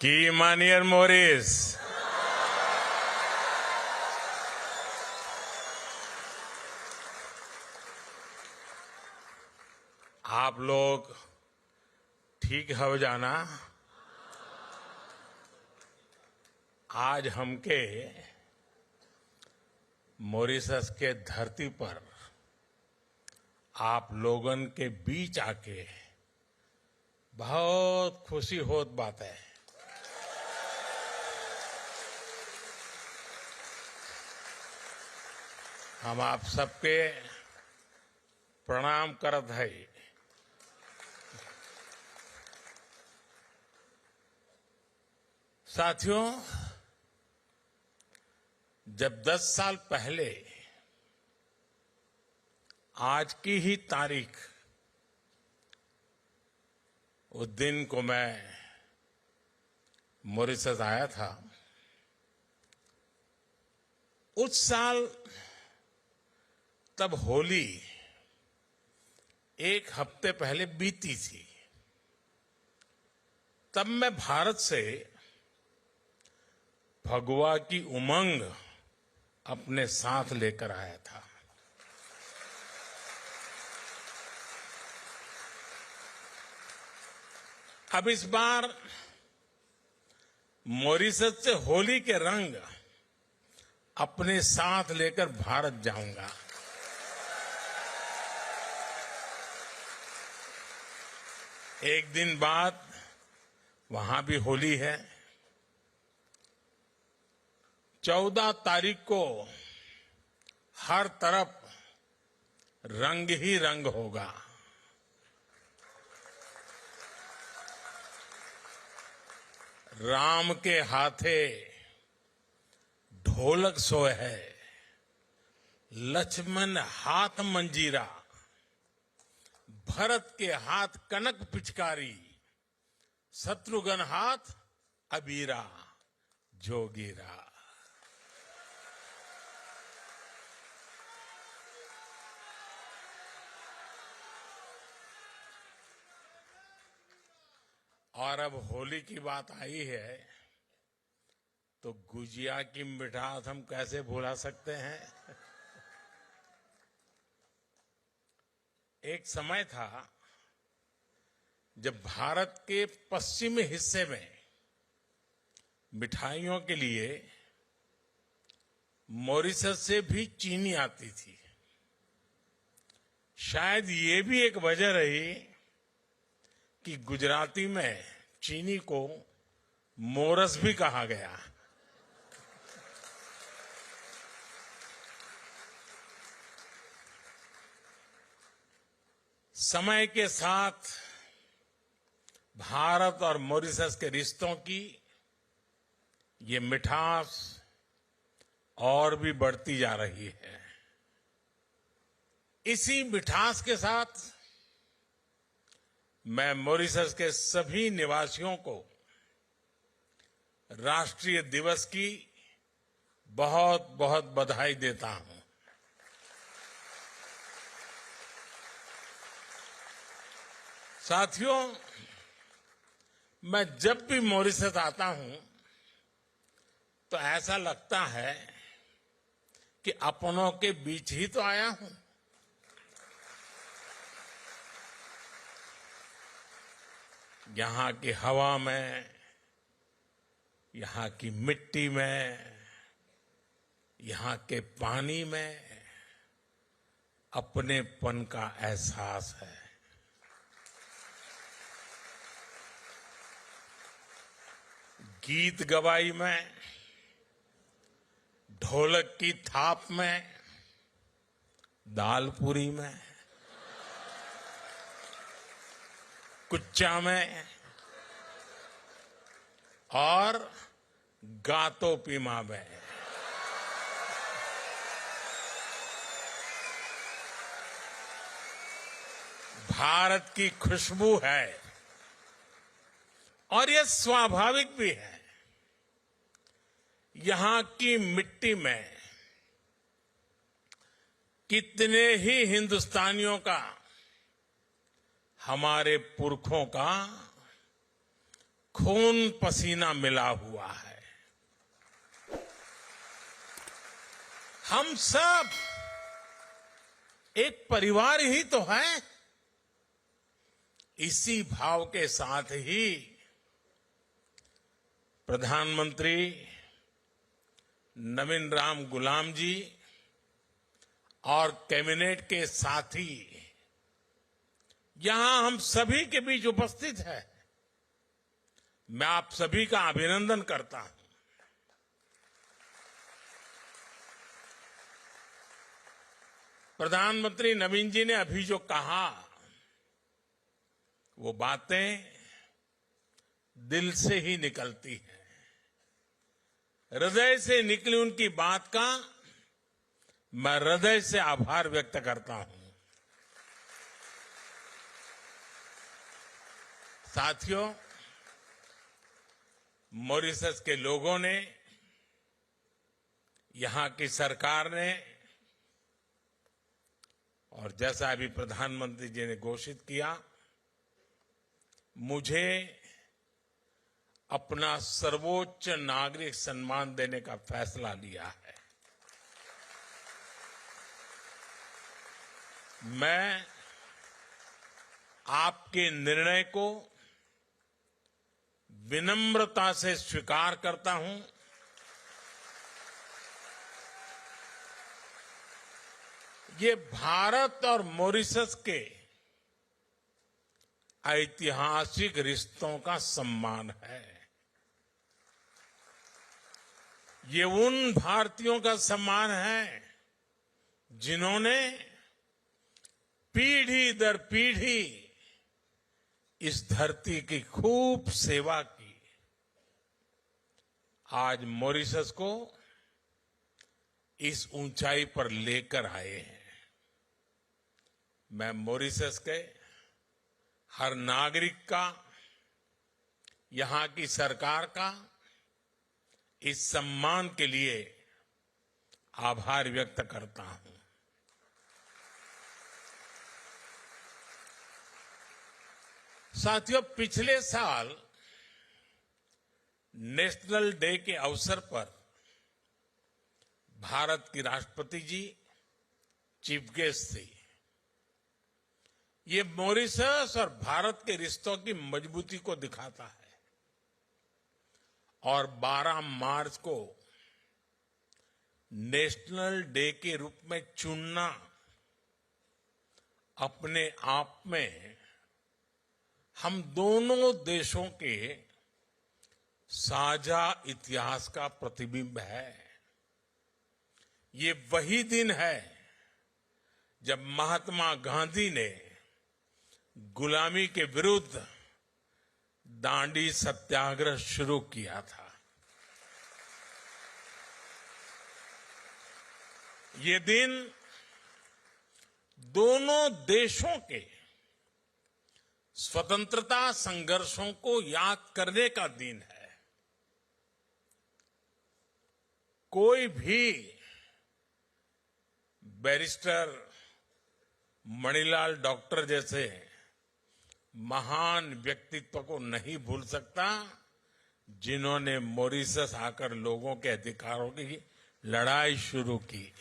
की मानियर मोरिस। आप लोग ठीक हो जाना। आज हमके मॉरिशस के धरती पर आप लोगन के बीच आके बहुत खुशी होत बात है। हम आप सबके प्रणाम करत है। साथियों, जब 10 साल पहले आज की ही तारीख उस दिन को मैं मॉरिशस आया था, उस साल तब होली एक हफ्ते पहले बीती थी। तब मैं भारत से फगुआ की उमंग अपने साथ लेकर आया था। अब इस बार मॉरिशस से होली के रंग अपने साथ लेकर भारत जाऊंगा। एक दिन बाद वहां भी होली है। 14 तारीख को हर तरफ रंग ही रंग होगा। राम के हाथे ढोलक सोए है, लक्ष्मण हाथ मंजीरा, भरत के हाथ कनक पिचकारी, शत्रुघ्न हाथ अबीरा जोगीरा। और अब होली की बात आई है तो गुजिया की मिठास हम कैसे भुला सकते हैं। एक समय था जब भारत के पश्चिमी हिस्से में मिठाइयों के लिए मॉरिशस से भी चीनी आती थी। शायद ये भी एक वजह रही कि गुजराती में चीनी को मोरस भी कहा गया। समय के साथ भारत और मॉरिशस के रिश्तों की ये मिठास और भी बढ़ती जा रही है। इसी मिठास के साथ मैं मॉरिशस के सभी निवासियों को राष्ट्रीय दिवस की बहुत बहुत बधाई देता हूं। साथियों, मैं जब भी मॉरिशस आता हूं तो ऐसा लगता है कि अपनों के बीच ही तो आया हूं। यहां की हवा में, यहां की मिट्टी में, यहां के पानी में अपनेपन का एहसास है। गीत गवाई में, ढोलक की थाप में, दालपूरी में, कुच्चा में और गातो पीमा में। भारत की खुशबू है और यह स्वाभाविक भी है। यहां की मिट्टी में कितने ही हिंदुस्तानियों का, हमारे पुरखों का खून पसीना मिला हुआ है। हम सब एक परिवार ही तो है। इसी भाव के साथ ही प्रधानमंत्री नवीन राम गुलाम जी और कैबिनेट के साथी यहां हम सभी के बीच उपस्थित है। मैं आप सभी का अभिनंदन करता हूं। प्रधानमंत्री नवीन जी ने अभी जो कहा वो बातें दिल से ही निकलती हैं। हृदय से निकली उनकी बात का मैं हृदय से आभार व्यक्त करता हूं। साथियों, मॉरिशस के लोगों ने, यहां की सरकार ने और जैसा अभी प्रधानमंत्री जी ने घोषित किया, मुझे अपना सर्वोच्च नागरिक सम्मान देने का फैसला लिया है। मैं आपके निर्णय को विनम्रता से स्वीकार करता हूं। ये भारत और मॉरिशस के ऐतिहासिक रिश्तों का सम्मान है। ये उन भारतीयों का सम्मान है जिन्होंने पीढ़ी दर पीढ़ी इस धरती की खूब सेवा की। आज मॉरिशस को इस ऊंचाई पर लेकर आए हैं। मैं मॉरिशस के हर नागरिक का, यहां की सरकार का इस सम्मान के लिए आभार व्यक्त करता हूं। साथियों, पिछले साल नेशनल डे के अवसर पर भारत की राष्ट्रपति जी चीफ गेस्ट थी। ये मॉरिशस और भारत के रिश्तों की मजबूती को दिखाता है। और 12 मार्च को नेशनल डे के रूप में चुनना अपने आप में हम दोनों देशों के साझा इतिहास का प्रतिबिंब है। ये वही दिन है जब महात्मा गांधी ने गुलामी के विरुद्ध दांडी सत्याग्रह शुरू किया था। ये दिन दोनों देशों के स्वतंत्रता संघर्षों को याद करने का दिन है। कोई भी बैरिस्टर मणिलाल डॉक्टर जैसे महान व्यक्तित्व को नहीं भूल सकता जिन्होंने मॉरिशस आकर लोगों के अधिकारों की लड़ाई शुरू की।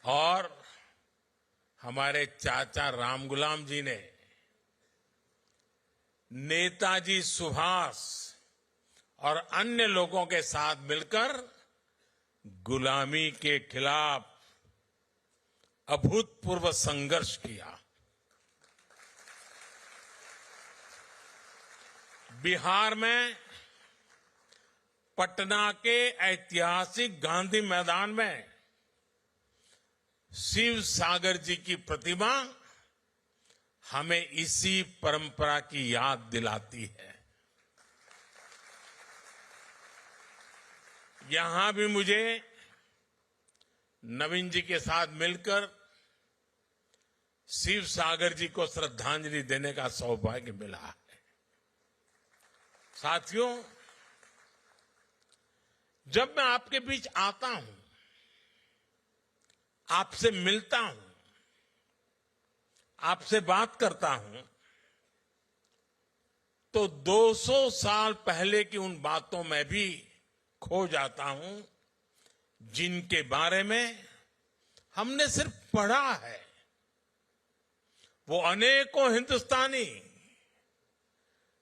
और हमारे चाचा रामगुलाम जी ने नेताजी सुभाष और अन्य लोगों के साथ मिलकर गुलामी के खिलाफ अभूतपूर्व संघर्ष किया। बिहार में पटना के ऐतिहासिक गांधी मैदान में शिव सागर जी की प्रतिमा हमें इसी परंपरा की याद दिलाती है। यहां भी मुझे नवीन जी के साथ मिलकर शिव सागर जी को श्रद्धांजलि देने का सौभाग्य मिला है। साथियों, जब मैं आपके बीच आता हूं, आपसे मिलता हूं, आपसे बात करता हूं तो 200 साल पहले की उन बातों में भी खो जाता हूं जिनके बारे में हमने सिर्फ पढ़ा है। वो अनेकों हिंदुस्तानी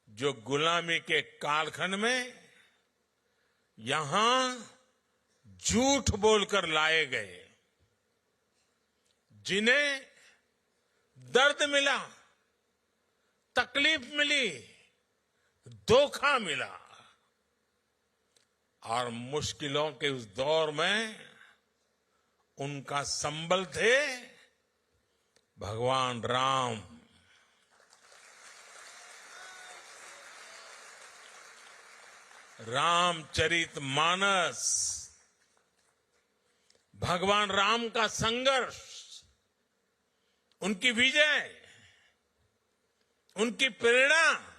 जो गुलामी के कालखंड में यहां झूठ बोलकर लाए गए, जिन्हें दर्द मिला, तकलीफ मिली, धोखा मिला और मुश्किलों के उस दौर में उनका संबल थे भगवान राम। रामचरितमानस, भगवान राम का संघर्ष, उनकी विजय, उनकी प्रेरणा,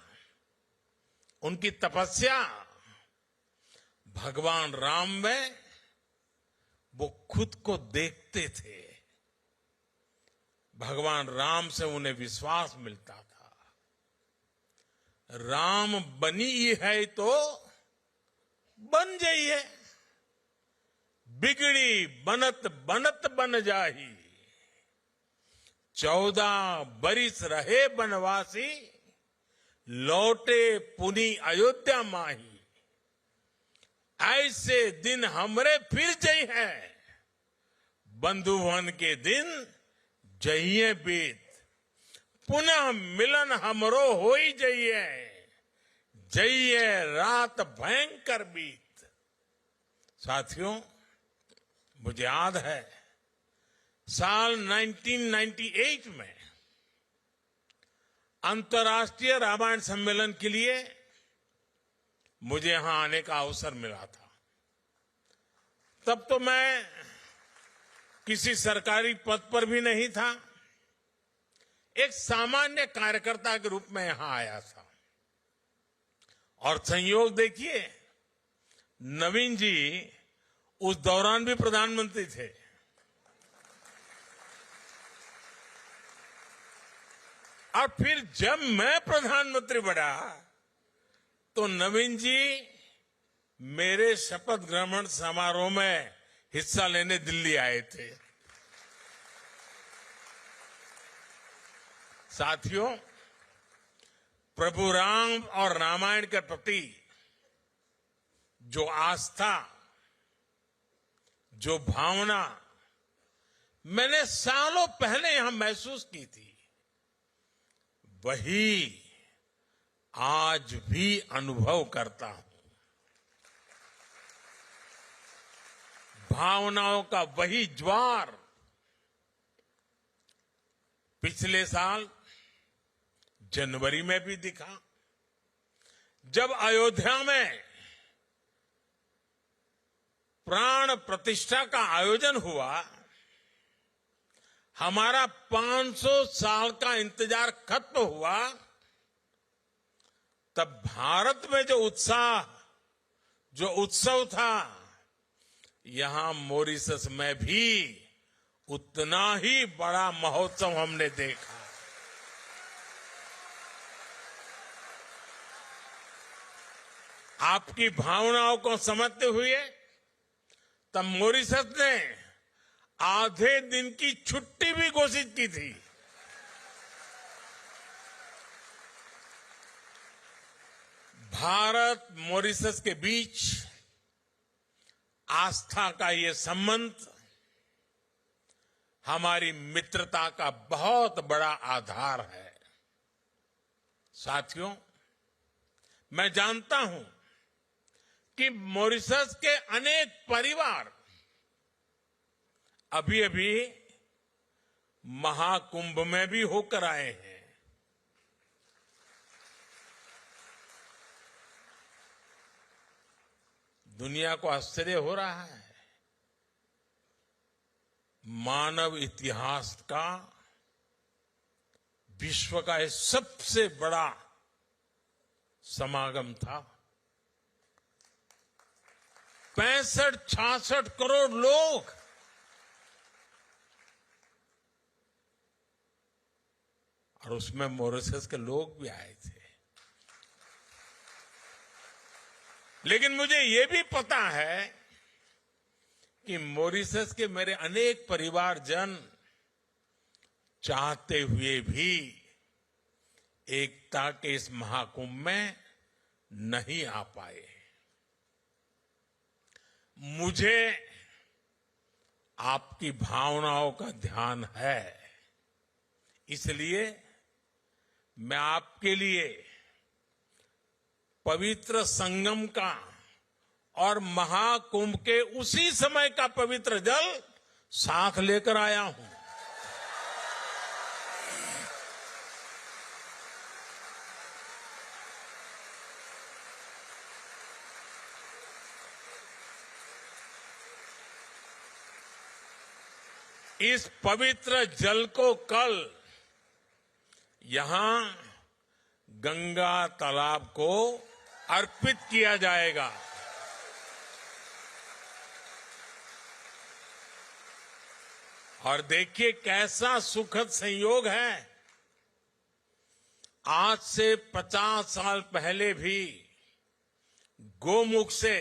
उनकी तपस्या, भगवान राम में वो खुद को देखते थे। भगवान राम से उन्हें विश्वास मिलता था। राम बनी है तो बन जाइए, बिगड़ी बनत बनत बन जाही। 14 बरिस रहे बनवासी, लौटे पुनी अयोध्या माही। ऐसे दिन हमरे फिर जई है, बंधुवन के दिन जइए बीत। पुनः मिलन हमरो होई जइए, जइए रात भयंकर बीत। साथियों, मुझे याद है साल 1998 में अंतर्राष्ट्रीय रामायण सम्मेलन के लिए मुझे यहां आने का अवसर मिला था। तब तो मैं किसी सरकारी पद पर भी नहीं था, एक सामान्य कार्यकर्ता के रूप में यहां आया था। और संयोग देखिए, नवीन जी उस दौरान भी प्रधानमंत्री थे। और फिर जब मैं प्रधानमंत्री बना तो नवीन जी मेरे शपथ ग्रहण समारोह में हिस्सा लेने दिल्ली आए थे। साथियों, प्रभु राम और रामायण के प्रति जो आस्था, जो भावना मैंने सालों पहले यहां महसूस की थी, वही आज भी अनुभव करता हूं। भावनाओं का वही ज्वार पिछले साल जनवरी में भी दिखा, जब अयोध्या में प्राण प्रतिष्ठा का आयोजन हुआ। हमारा 500 साल का इंतजार खत्म हुआ। तब भारत में जो उत्साह, जो उत्सव था, यहां मॉरिशस में भी उतना ही बड़ा महोत्सव हमने देखा। आपकी भावनाओं को समझते हुए तब मॉरिशस ने आधे दिन की छुट्टी भी घोषित की थी। भारत मॉरिशस के बीच आस्था का ये संबंध हमारी मित्रता का बहुत बड़ा आधार है। साथियों, मैं जानता हूं कि मॉरिशस के अनेक परिवार अभी अभी महाकुंभ में भी होकर आए हैं। दुनिया को आश्चर्य हो रहा है। मानव इतिहास का, विश्व का यह सबसे बड़ा समागम था। 65-66 करोड़ लोग और उसमें मॉरिशस के लोग भी आए थे। लेकिन मुझे ये भी पता है कि मॉरिशस के मेरे अनेक परिवारजन चाहते हुए भी एकता के इस महाकुंभ में नहीं आ पाए। मुझे आपकी भावनाओं का ध्यान है, इसलिए मैं आपके लिए पवित्र संगम का और महाकुंभ के उसी समय का पवित्र जल साथ लेकर आया हूं। इस पवित्र जल को कल यहां गंगा तालाब को अर्पित किया जाएगा। और देखिए कैसा सुखद संयोग है, आज से 50 साल पहले भी गोमुख से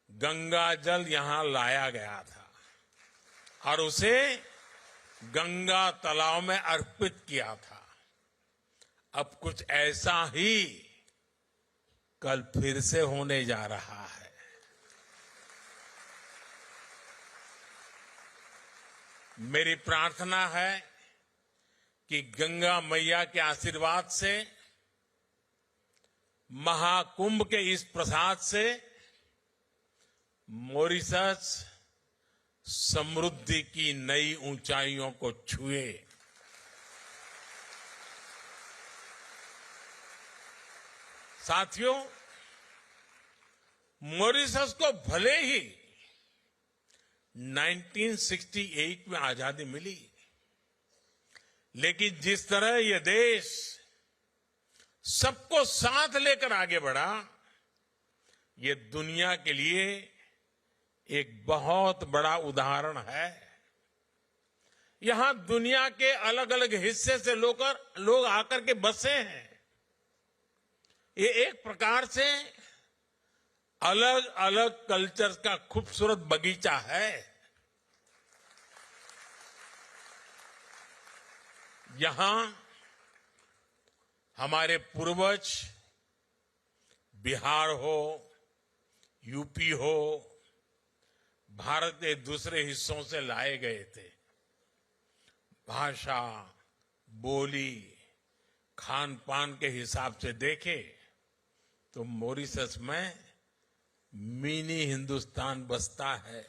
गंगा जल यहां लाया गया था और उसे गंगा तालाब में अर्पित किया था। अब कुछ ऐसा ही कल फिर से होने जा रहा है। मेरी प्रार्थना है कि गंगा मैया के आशीर्वाद से, महाकुंभ के इस प्रसाद से मॉरिशस समृद्धि की नई ऊंचाइयों को छुए। साथियों, मॉरिशस को भले ही 1968 में आजादी मिली, लेकिन जिस तरह यह देश सबको साथ लेकर आगे बढ़ा, ये दुनिया के लिए एक बहुत बड़ा उदाहरण है। यहां दुनिया के अलग अलग हिस्से से लोग आकर के बसे हैं। ये एक प्रकार से अलग अलग कल्चर का खूबसूरत बगीचा है। यहां हमारे पूर्वज बिहार हो, यूपी हो, भारत के दूसरे हिस्सों से लाए गए थे। भाषा, बोली, खान पान के हिसाब से देखें तो मॉरिशस में मिनी हिंदुस्तान बसता है।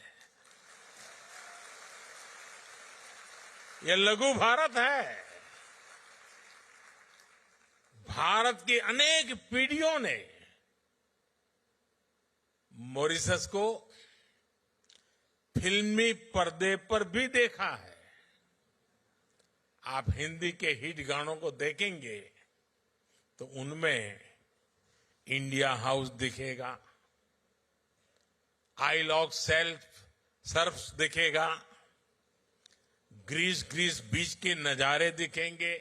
यह लघु भारत है। भारत की अनेक पीढ़ियों ने मॉरिशस को फिल्मी पर्दे पर भी देखा है। आप हिंदी के हिट गानों को देखेंगे तो उनमें इंडिया हाउस दिखेगा, आइलॉग सर्फ दिखेगा, ग्रीस बीच के नजारे दिखेंगे,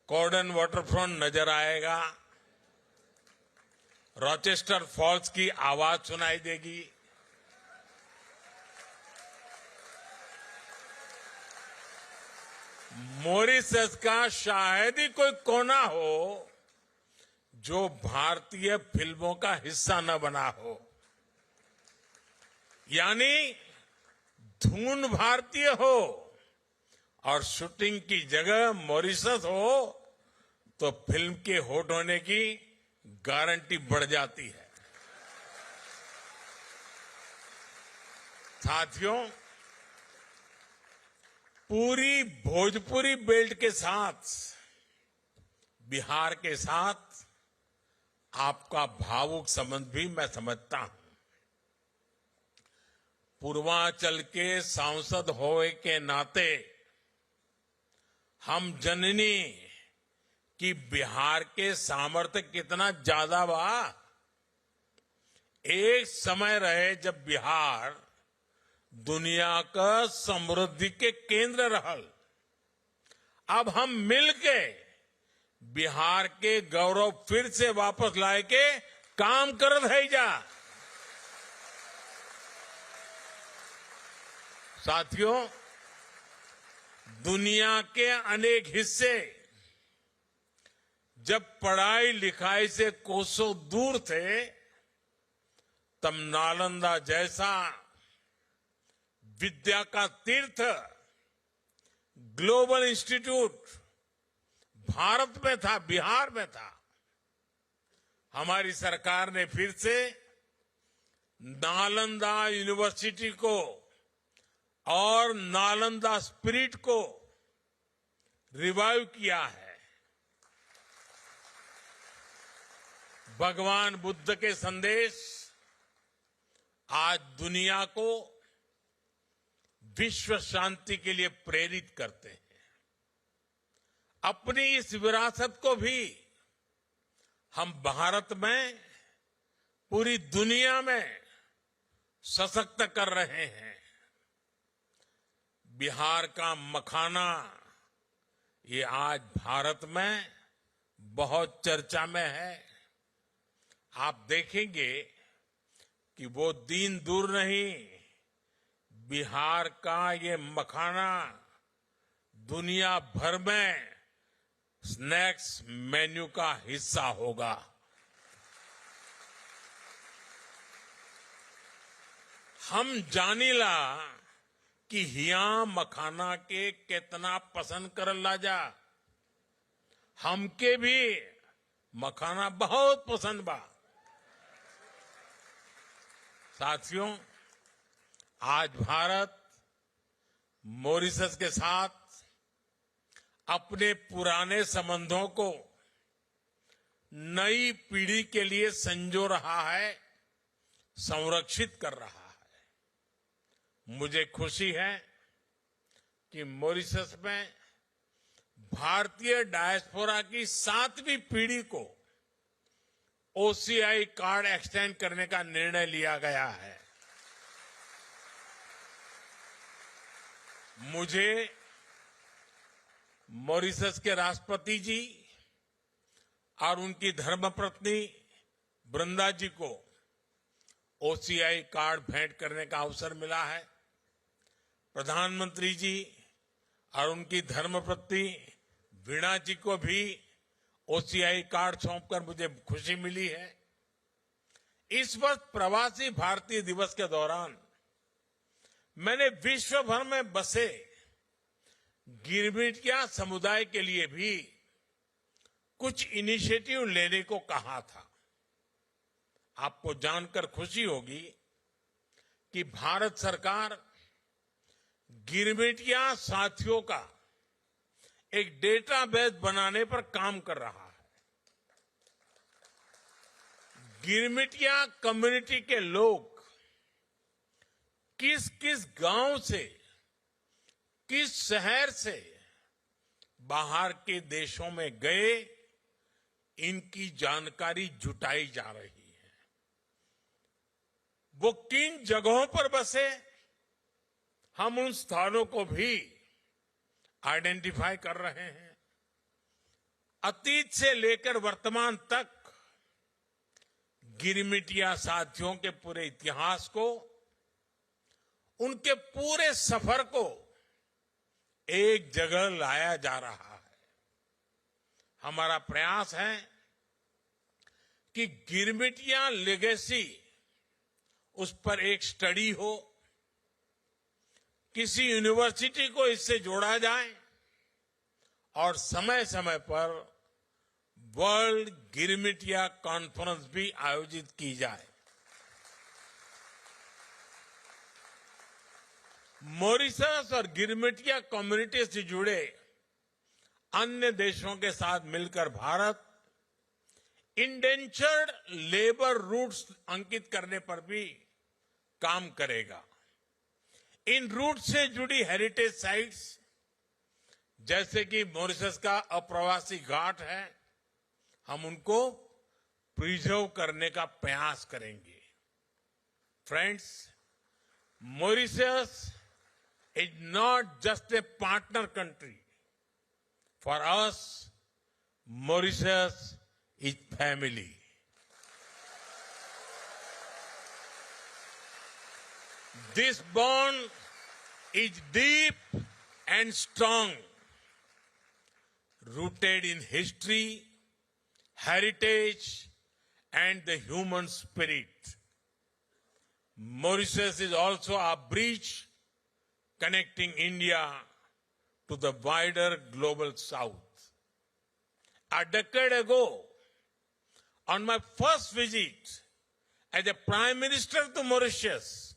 कॉर्डन वाटरफ्रंट नजर आएगा, रॉचेस्टर फॉल्स की आवाज सुनाई देगी। मॉरिशस का शायद ही कोई कोना हो जो भारतीय फिल्मों का हिस्सा न बना हो। यानी धुन भारतीय हो और शूटिंग की जगह मॉरिशस हो तो फिल्म के हिट होने की गारंटी बढ़ जाती है। साथियों, पूरी भोजपुरी बेल्ट के साथ बिहार के साथ आपका भावुक संबंध भी मैं समझता हूं। पूर्वांचल के सांसद होने के नाते हम जननी कि बिहार के सामर्थ्य कितना ज्यादा बा। एक समय रहे जब बिहार दुनिया का समृद्धि के केंद्र रहल। अब हम मिलके बिहार के गौरव फिर से वापस लाए के काम करत है जा। साथियों, दुनिया के अनेक हिस्से जब पढ़ाई लिखाई से कोसों दूर थे, तब नालंदा जैसा विद्या का तीर्थ ग्लोबल इंस्टीट्यूट भारत में था, बिहार में था। हमारी सरकार ने फिर से नालंदा यूनिवर्सिटी को और नालंदा स्पिरिट को रिवाइव किया है। भगवान बुद्ध के संदेश आज दुनिया को विश्व शांति के लिए प्रेरित करते हैं। अपनी इस विरासत को भी हम भारत में, पूरी दुनिया में सशक्त कर रहे हैं। बिहार का मखाना ये आज भारत में बहुत चर्चा में है। आप देखेंगे कि वो दिन दूर नहीं, बिहार का ये मखाना दुनिया भर में स्नैक्स मेन्यू का हिस्सा होगा। हम जानीला कि हिया मखाना के कितना पसंद करल लाजा। हमके भी मखाना बहुत पसंद बा। साथियों, आज भारत मॉरिशस के साथ अपने पुराने संबंधों को नई पीढ़ी के लिए संजो रहा है, संरक्षित कर रहा है। मुझे खुशी है कि मॉरिशस में भारतीय डायस्पोरा की 7वीं पीढ़ी को ओसीआई कार्ड एक्सटेंड करने का निर्णय लिया गया है। मुझे मॉरिशस के राष्ट्रपति जी और उनकी धर्मपत्नी वृंदा जी को ओसीआई कार्ड भेंट करने का अवसर मिला है। प्रधानमंत्री जी और उनकी धर्मपत्नी वीणा जी को भी ओसीआई कार्ड सौंपकर मुझे खुशी मिली है। इस वर्ष प्रवासी भारतीय दिवस के दौरान मैंने विश्व भर में बसे गिरमिटिया समुदाय के लिए भी कुछ इनिशिएटिव लेने को कहा था। आपको जानकर खुशी होगी कि भारत सरकार गिरमिटिया साथियों का एक डेटाबेस बनाने पर काम कर रहा है। गिरमिटिया कम्युनिटी के लोग किस किस गांव से, किस शहर से बाहर के देशों में गए, इनकी जानकारी जुटाई जा रही है। वो किन जगहों पर बसे, हम उन स्थानों को भी आइडेंटिफाई कर रहे हैं। अतीत से लेकर वर्तमान तक गिरमिटिया साथियों के पूरे इतिहास को, उनके पूरे सफर को एक जगह लाया जा रहा है। हमारा प्रयास है कि गिरमिटिया लेगेसी, उस पर एक स्टडी हो, किसी यूनिवर्सिटी को इससे जोड़ा जाए और समय समय पर वर्ल्ड गिरमिटिया कॉन्फ्रेंस भी आयोजित की जाए। मॉरिशस और गिरमिटिया कम्युनिटी से जुड़े अन्य देशों के साथ मिलकर भारत इंडेंचर्ड लेबर रूट्स अंकित करने पर भी काम करेगा। इन रूट से जुड़ी हेरिटेज साइट्स, जैसे कि मॉरिशस का अप्रवासी घाट है, हम उनको प्रिजर्व करने का प्रयास करेंगे। Friends, Mauritius is not just a partner country. For us, Mauritius is family. This bond is deep and strong, rooted in history, heritage, and the human spirit. Mauritius is also a bridge connecting India to the wider global south. A decade ago, on my first visit as a Prime Minister to Mauritius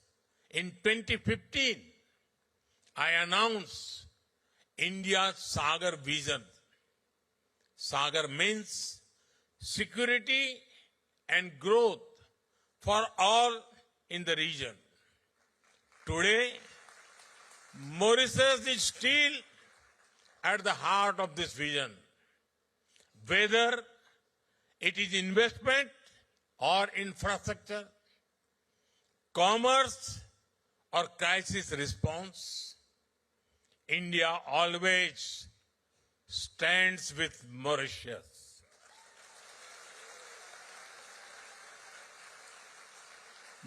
in 2015, I announced India's Sagar vision. Sagar means security and growth for all in the region. Today, Mauritius is still at the heart of this vision. Whether it is investment or infrastructure, commerce or crisis response, India always stands with Mauritius.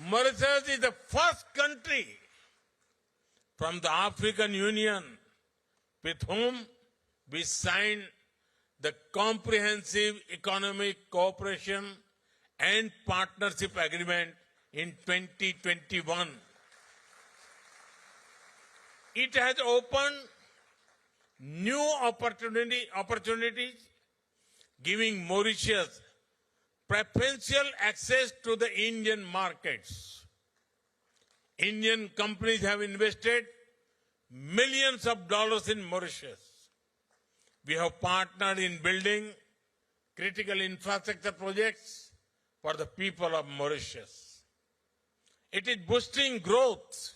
Mauritius is the first country from the African Union with whom we signed the Comprehensive Economic Cooperation and Partnership Agreement in 2021. It has opened new opportunities, giving Mauritius preferential access to the Indian markets. Indian companies have invested millions of dollars in Mauritius. We have partnered in building critical infrastructure projects for the people of Mauritius. It is boosting growth,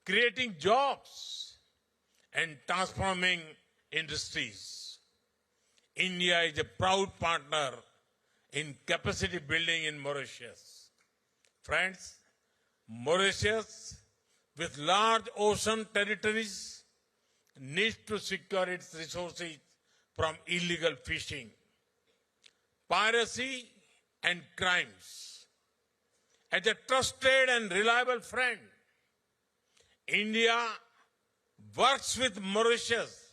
creating jobs, and transforming industries. India is a proud partner in capacity building in Mauritius. Friends, Mauritius, with large ocean territories, needs to secure its resources from illegal fishing, piracy, and crimes. As a trusted and reliable friend, India works with Mauritius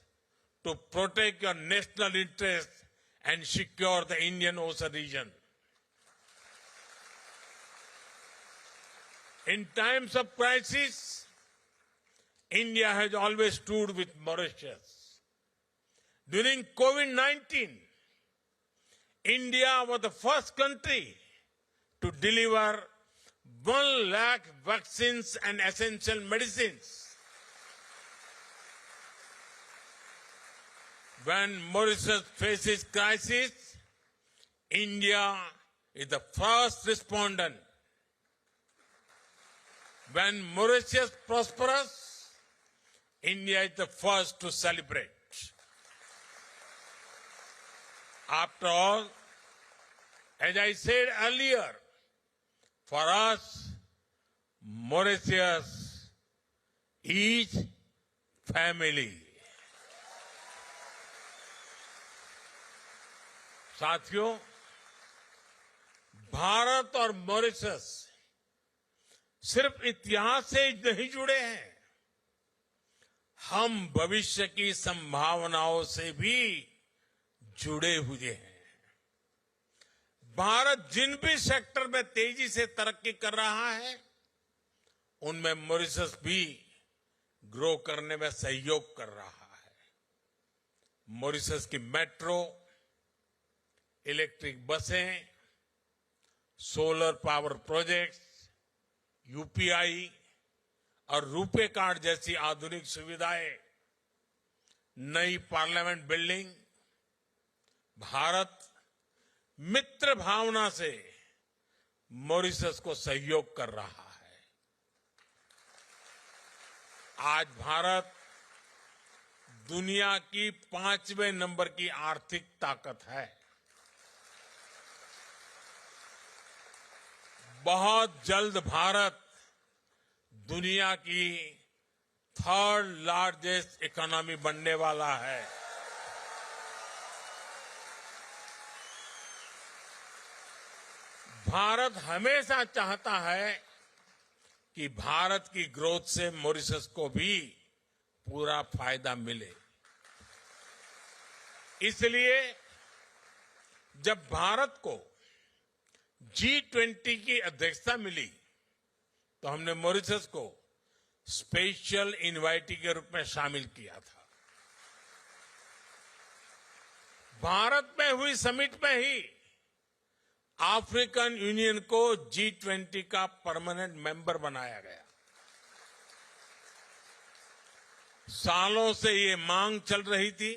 to protect your national interests and secure the Indian Ocean region. In times of crisis, India has always stood with Mauritius. During COVID-19, India was the first country to deliver 1 lakh vaccines and essential medicines. When Mauritius faces crisis, India is the first respondent. When Mauritius prospers, India is the first to celebrate. After all, as I said earlier, for us, Mauritius is family. साथियों, भारत और Mauritius सिर्फ इतिहास से नहीं जुड़े हैं, हम भविष्य की संभावनाओं से भी जुड़े हुए हैं। भारत जिन भी सेक्टर में तेजी से तरक्की कर रहा है, उनमें मॉरिशस भी ग्रो करने में सहयोग कर रहा है। मॉरिशस की मेट्रो, इलेक्ट्रिक बसें, सोलर पावर प्रोजेक्ट्स, यूपीआई और रुपे कार्ड जैसी आधुनिक सुविधाएं, नई पार्लियामेंट बिल्डिंग, भारत मित्र भावना से मॉरिशस को सहयोग कर रहा है। आज भारत दुनिया की 5वें नंबर की आर्थिक ताकत है। बहुत जल्द भारत दुनिया की 3rd लार्जेस्ट इकोनॉमी बनने वाला है। भारत हमेशा चाहता है कि भारत की ग्रोथ से मॉरिशस को भी पूरा फायदा मिले। इसलिए जब भारत को G20 की अध्यक्षता मिली तो हमने मॉरिशस को स्पेशल इनवाइटी के रूप में शामिल किया था। भारत में हुई समिट में ही अफ्रीकन यूनियन को G20 का परमानेंट मेंबर बनाया गया। सालों से ये मांग चल रही थी,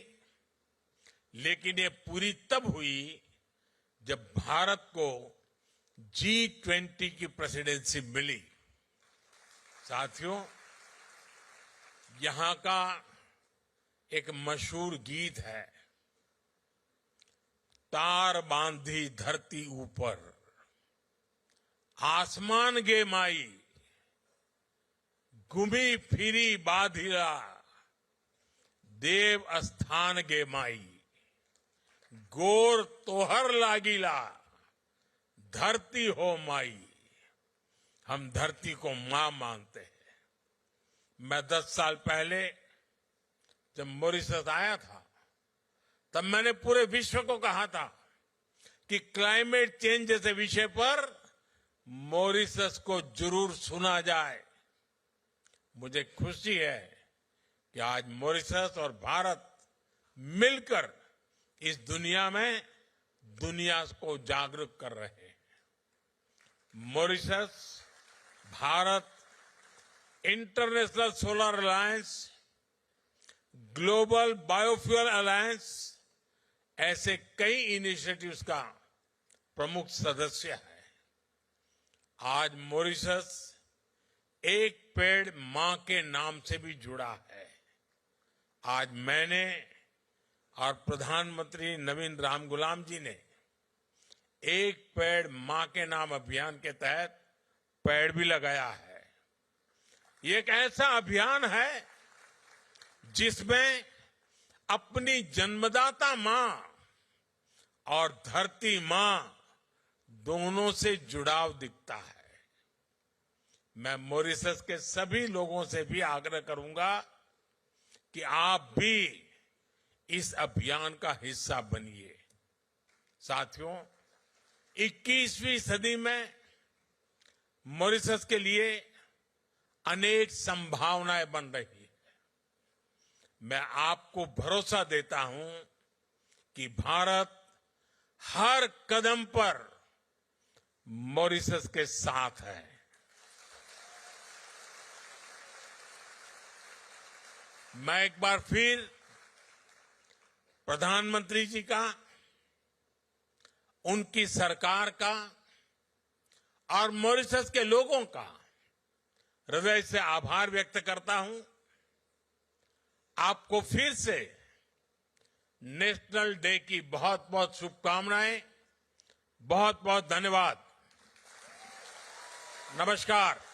लेकिन ये पूरी तब हुई जब भारत को G20 की प्रेसिडेंसी मिली। साथियों, यहां का एक मशहूर गीत है, तार बांधी धरती ऊपर, आसमान गे माई, घूमी फिरी बाधिला, देव स्थान गे माई, गोर तोहर लागिला, धरती हो माई। हम धरती को मां मानते हैं। मैं 10 साल पहले जब मॉरिशस आया था, तब मैंने पूरे विश्व को कहा था कि क्लाइमेट चेंज जैसे विषय पर मॉरिशस को जरूर सुना जाए। मुझे खुशी है कि आज मॉरिशस और भारत मिलकर इस दुनिया में दुनिया को जागरूक कर रहे हैं। Mauritius, Bharat, international solar alliance, global biofuel alliance ऐसे कई इनिशिएटिव्स का प्रमुख सदस्य है। आज मॉरिशस एक पेड़ मां के नाम से भी जुड़ा है। आज मैंने और प्रधानमंत्री नवीन रामगुलाम जी ने एक पेड़ मां के नाम अभियान के तहत पेड़ भी लगाया है। ये एक ऐसा अभियान है जिसमें अपनी जन्मदाता मां और धरती मां दोनों से जुड़ाव दिखता है। मैं मॉरिशस के सभी लोगों से भी आग्रह करूंगा कि आप भी इस अभियान का हिस्सा बनिए। साथियों, 21वीं सदी में मॉरिशस के लिए अनेक संभावनाएं बन रही है। मैं आपको भरोसा देता हूं कि भारत हर कदम पर मॉरिशस के साथ है। मैं एक बार फिर प्रधानमंत्री जी का, उनकी सरकार का और मॉरिशस के लोगों का हृदय से आभार व्यक्त करता हूं। आपको फिर से नेशनल डे की बहुत बहुत शुभकामनाएं। बहुत बहुत धन्यवाद। नमस्कार।